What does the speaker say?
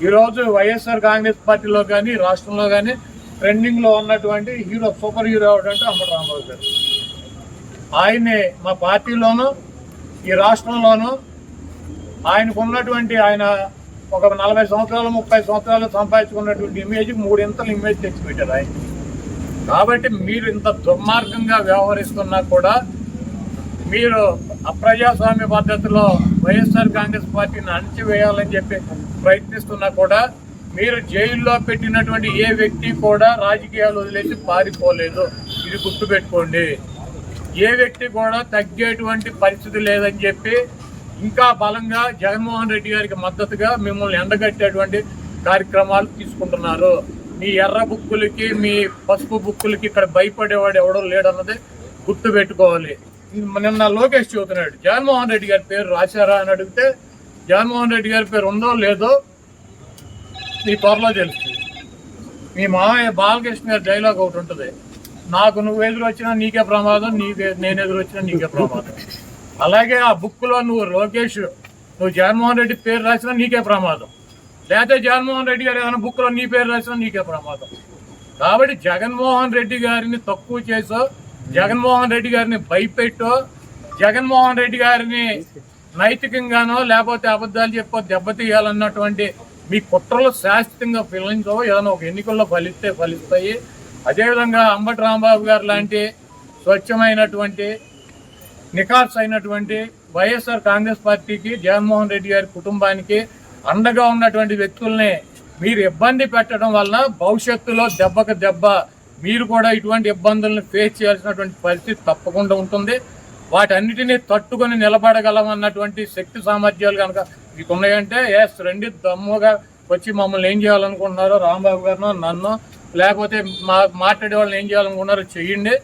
ఈరోజు వైఎస్ఆర్ కాంగ్రెస్ పార్టీలో కానీ రాష్ట్రంలో కానీ ట్రెండింగ్లో ఉన్నటువంటి హీరో సూపర్ హీరో ఎవరంటే అంబటి రాంబాబు గారు. ఆయన్ని మా పార్టీలోనూ ఈ రాష్ట్రంలోనూ ఆయనకు ఉన్నటువంటి ఆయన ఒక 40 సంవత్సరాలు 30 సంవత్సరాలు సంపాదించుకున్నటువంటి ఇమేజ్ 3 ఇంతలు ఇమేజ్ తెచ్చిపెట్టారు ఆయన. కాబట్టి మీరు ఇంత దుర్మార్గంగా వ్యవహరిస్తున్నా కూడా మీరు అప్రజాస్వామ్య పద్ధతిలో వైఎస్ఆర్ కాంగ్రెస్ పార్టీని అణచివేయాలని చెప్పి ప్రయత్నిస్తున్నా కూడా మీరు జైల్లో పెట్టినటువంటి ఏ వ్యక్తి కూడా రాజకీయాలు వదిలేసి పారిపోలేదు. ఇది గుర్తుపెట్టుకోండి. ఏ వ్యక్తి కూడా తగ్గేటువంటి పరిస్థితి లేదని చెప్పి ఇంకా బలంగా జగన్మోహన్ రెడ్డి గారికి మద్దతుగా మిమ్మల్ని ఎండగట్టేటువంటి కార్యక్రమాలు తీసుకుంటున్నారు. మీ ఎర్ర బుక్కులకి మీ పసుపు బుక్కులకి ఇక్కడ భయపడేవాడు ఎవడో లేడన్నది గుర్తుపెట్టుకోవాలి. నిన్న లోకేష్ చెబుతున్నాడు జగన్మోహన్ రెడ్డి గారి పేరు రాశారా అని అడిగితే జగన్మోహన్ రెడ్డి గారి పేరు ఉందో లేదో మీ త్వరలో తెలుస్తుంది. మీ మామయ్య బాలకృష్ణ గారి డైలాగ్ ఒకటి ఉంటుంది, నాకు నువ్వు ఎదురు వచ్చినా నీకే ప్రమాదం, నేను ఎదురు వచ్చినా నీకే ప్రమాదం. అలాగే ఆ బుక్లో నువ్వు లోకేష్ నువ్వు జగన్మోహన్ రెడ్డి పేరు రాసినా నీకే ప్రమాదం, లేకపోతే జగన్మోహన్ రెడ్డి గారు ఏమైనా బుక్లో నీ పేరు రాసినా నీకే ప్రమాదం. కాబట్టి జగన్మోహన్ రెడ్డి గారిని తక్కువ చేసో, జగన్మోహన్ రెడ్డి గారిని భయపెట్టో, జగన్మోహన్ రెడ్డి గారిని నైతికంగానో లేకపోతే అబద్ధాలు చెప్పో దెబ్బతీయాలన్నటువంటి మీ కుట్రలు శాశ్వతంగా ఫలించవు. ఏదైనా ఒక ఎన్నికల్లో ఫలిస్తాయి. అదేవిధంగా అంబటి రాంబాబు గారు లాంటి స్వచ్ఛమైనటువంటి నిఖార్స్ అయినటువంటి వైఎస్ఆర్ కాంగ్రెస్ పార్టీకి జగన్మోహన్ రెడ్డి గారి కుటుంబానికి అండగా ఉన్నటువంటి వ్యక్తుల్ని మీరు ఇబ్బంది పెట్టడం వల్ల భవిష్యత్తులో దెబ్బకు దెబ్బ మీరు కూడా ఇటువంటి ఇబ్బందులను ఫేస్ చేయాల్సినటువంటి పరిస్థితి తప్పకుండా ఉంటుంది. వాటన్నిటినీ తట్టుకొని నిలబడగలమన్నటువంటి శక్తి సామర్థ్యాలు కనుక మీకు ఉన్నాయంటే రండి, దమ్ముగా వచ్చి మమ్మల్ని ఏం చేయాలనుకుంటున్నారో రాంబాబు గారినో నన్ను లేకపోతే మాట్లాడే వాళ్ళని ఏం చేయాలనుకున్నారో చెయ్యండి.